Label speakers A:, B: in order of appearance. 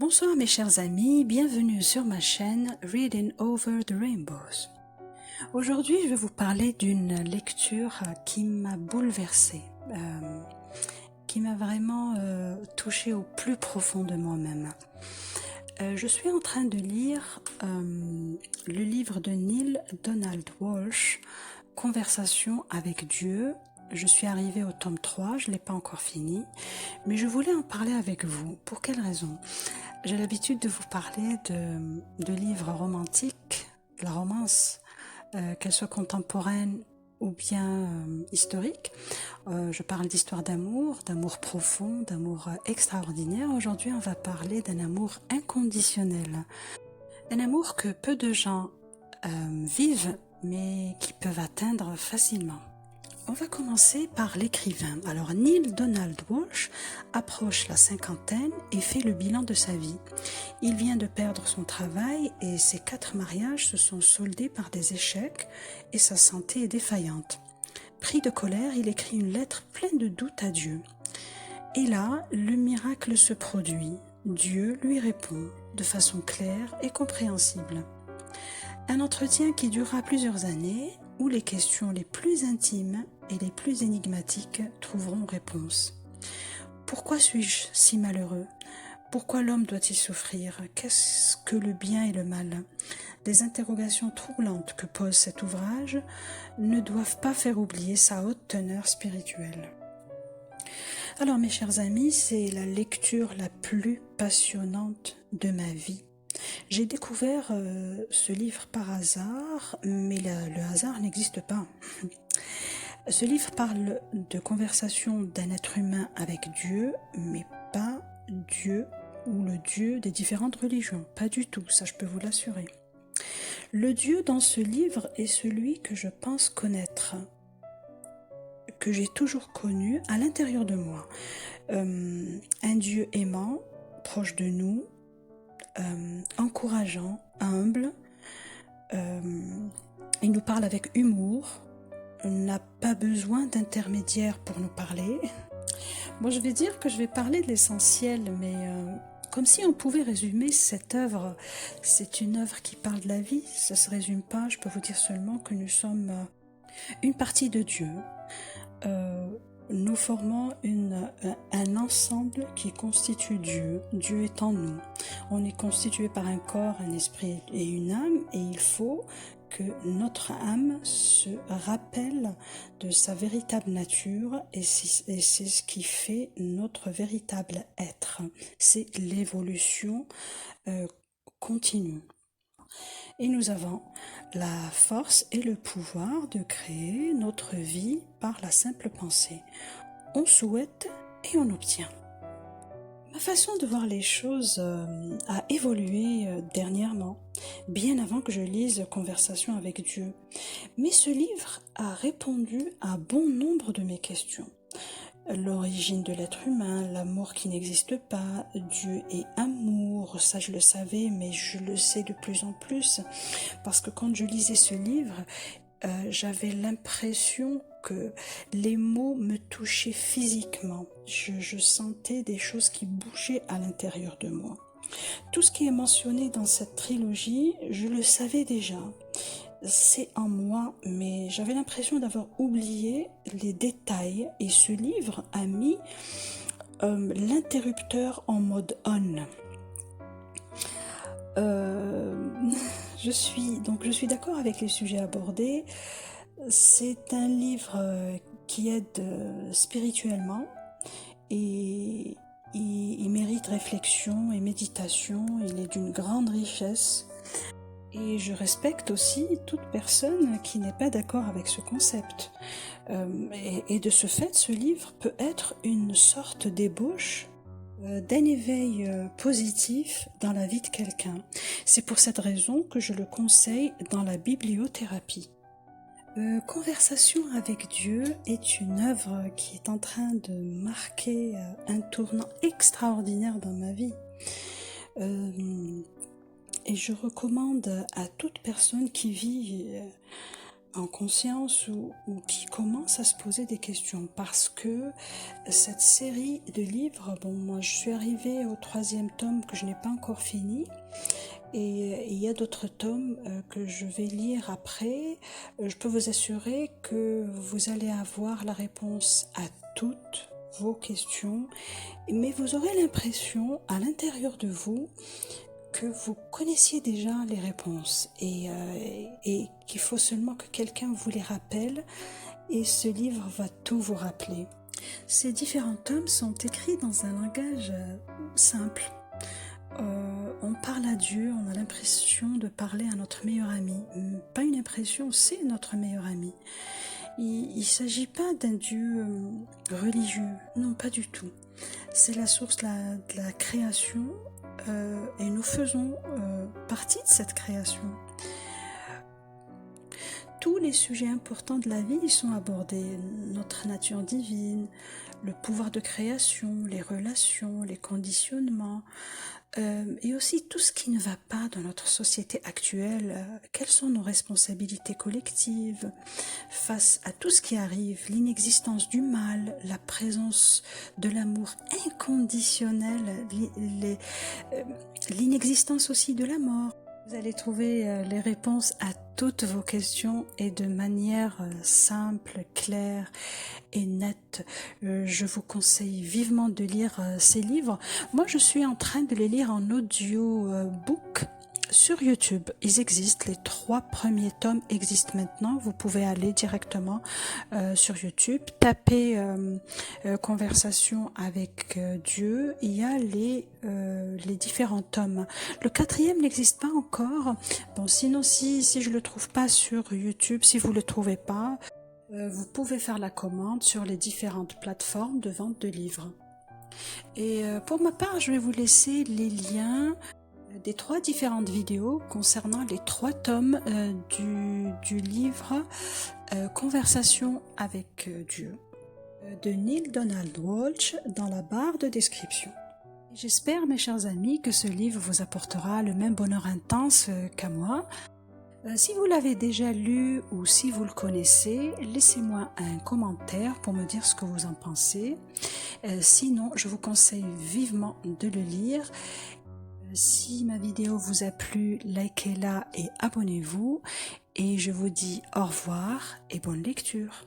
A: Bonsoir mes chers amis, bienvenue sur ma chaîne Reading Over the Rainbows. Aujourd'hui, je vais vous parler d'une lecture qui m'a bouleversée, qui m'a vraiment touchée au plus profond de moi-même. Je suis en train de lire le livre de Neale Donald Walsch, Conversation avec Dieu. Je suis arrivée au tome 3, je ne l'ai pas encore fini, mais je voulais en parler avec vous. Pour quelle raison ? J'ai l'habitude de vous parler de livres romantiques, la romance, qu'elle soit contemporaine ou bien historique. Je parle d'histoire d'amour profond, d'amour extraordinaire. Aujourd'hui, on va parler d'un amour inconditionnel. Un amour que peu de gens vivent, mais qui peuvent atteindre facilement. On va commencer par l'écrivain. Alors, Neale Donald Walsch approche la cinquantaine et fait le bilan de sa vie. Il vient de perdre son travail et ses 4 mariages se sont soldés par des échecs et sa santé est défaillante. Pris de colère, il écrit une lettre pleine de doutes à Dieu. Et là, le miracle se produit. Dieu lui répond de façon claire et compréhensible. Un entretien qui durera plusieurs années, où les questions les plus intimes et les plus énigmatiques trouveront réponse. Pourquoi suis-je si malheureux ? Pourquoi l'homme doit-il souffrir ? Qu'est-ce que le bien et le mal ? Les interrogations troublantes que pose cet ouvrage ne doivent pas faire oublier sa haute teneur spirituelle. Alors mes chers amis, c'est la lecture la plus passionnante de ma vie. J'ai découvert ce livre par hasard, mais le hasard n'existe pas. Ce livre parle de conversation d'un être humain avec Dieu, mais pas Dieu ou le Dieu des différentes religions. Pas du tout, ça je peux vous l'assurer. Le Dieu dans ce livre est celui que je pense connaître, que j'ai toujours connu à l'intérieur de moi. Un Dieu aimant, proche de nous, encourageant, humble. Il nous parle avec humour. On n'a pas besoin d'intermédiaire pour nous parler. Bon, je vais dire que je vais parler de l'essentiel, mais comme si on pouvait résumer cette œuvre. C'est une œuvre qui parle de la vie, ça ne se résume pas. Je peux vous dire seulement que nous sommes une partie de Dieu. Nous formons un ensemble qui constitue Dieu. Dieu est en nous. On est constitué par un corps, un esprit et une âme, et il faut que notre âme se rappelle de sa véritable nature, et c'est ce qui fait notre véritable être. C'est l'évolution continue. Et nous avons la force et le pouvoir de créer notre vie par la simple pensée. On souhaite et on obtient. Ma façon de voir les choses a évolué dernièrement, bien avant que je lise Conversation avec Dieu. Mais ce livre a répondu à bon nombre de mes questions. L'origine de l'être humain, l'amour qui n'existe pas, Dieu est amour, ça je le savais, mais je le sais de plus en plus, parce que quand je lisais ce livre, j'avais l'impression que les mots me touchaient physiquement. Je sentais des choses qui bougeaient à l'intérieur de moi. Tout ce qui est mentionné dans cette trilogie, je le savais déjà. C'est en moi, mais j'avais l'impression d'avoir oublié les détails, et ce livre a mis l'interrupteur en mode on. Je suis d'accord avec les sujets abordés. C'est un livre qui aide spirituellement, et il mérite réflexion et méditation. Il est d'une grande richesse. Et je respecte aussi toute personne qui n'est pas d'accord avec ce concept. Et de ce fait, ce livre peut être une sorte d'ébauche d'un éveil positif dans la vie de quelqu'un. C'est pour cette raison que je le conseille dans la bibliothérapie. Conversation avec Dieu est une œuvre qui est en train de marquer un tournant extraordinaire dans ma vie. Et je recommande à toute personne qui vit en conscience ou qui commence à se poser des questions, parce que cette série de livres, bon, moi je suis arrivée au 3e tome que je n'ai pas encore fini, et il y a d'autres tomes que je vais lire après. Je peux vous assurer que vous allez avoir la réponse à toutes vos questions, mais vous aurez l'impression à l'intérieur de vous que vous connaissiez déjà les réponses et qu'il faut seulement que quelqu'un vous les rappelle, et ce livre va tout vous rappeler. Ces différents tomes sont écrits dans un langage simple. On parle à Dieu, on a l'impression de parler à notre meilleur ami. Pas une impression, c'est notre meilleur ami. Il ne s'agit pas d'un Dieu religieux, non, pas du tout. C'est la source de la création, et nous faisons partie de cette création. Tous les sujets importants de la vie y sont abordés. Notre nature divine, le pouvoir de création, les relations, les conditionnements, et aussi tout ce qui ne va pas dans notre société actuelle. Quelles sont nos responsabilités collectives face à tout ce qui arrive, l'inexistence du mal, la présence de l'amour inconditionnel, l'inexistence aussi de la mort. Vous allez trouver les réponses à toutes vos questions, et de manière simple, claire et nette. Je vous conseille vivement de lire ces livres. Moi, je suis en train de les lire en audiobook sur YouTube. Ils existent, les 3 premiers tomes existent maintenant. Vous pouvez aller directement sur YouTube, taper conversation avec Dieu. Il y a les différents tomes. Le 4e n'existe pas encore. Bon, sinon si je le trouve pas sur YouTube, si vous le trouvez pas, vous pouvez faire la commande sur les différentes plateformes de vente de livres. Et pour ma part, je vais vous laisser les liens des 3 différentes vidéos concernant les 3 tomes du livre Conversation avec Dieu de Neale Donald Walsch dans la barre de description. J'espère, mes chers amis, que ce livre vous apportera le même bonheur intense qu'à moi. Si vous l'avez déjà lu ou si vous le connaissez, laissez-moi un commentaire pour me dire ce que vous en pensez. Sinon, je vous conseille vivement de le lire. Si ma vidéo vous a plu, likez-la et abonnez-vous. Et je vous dis au revoir et bonne lecture.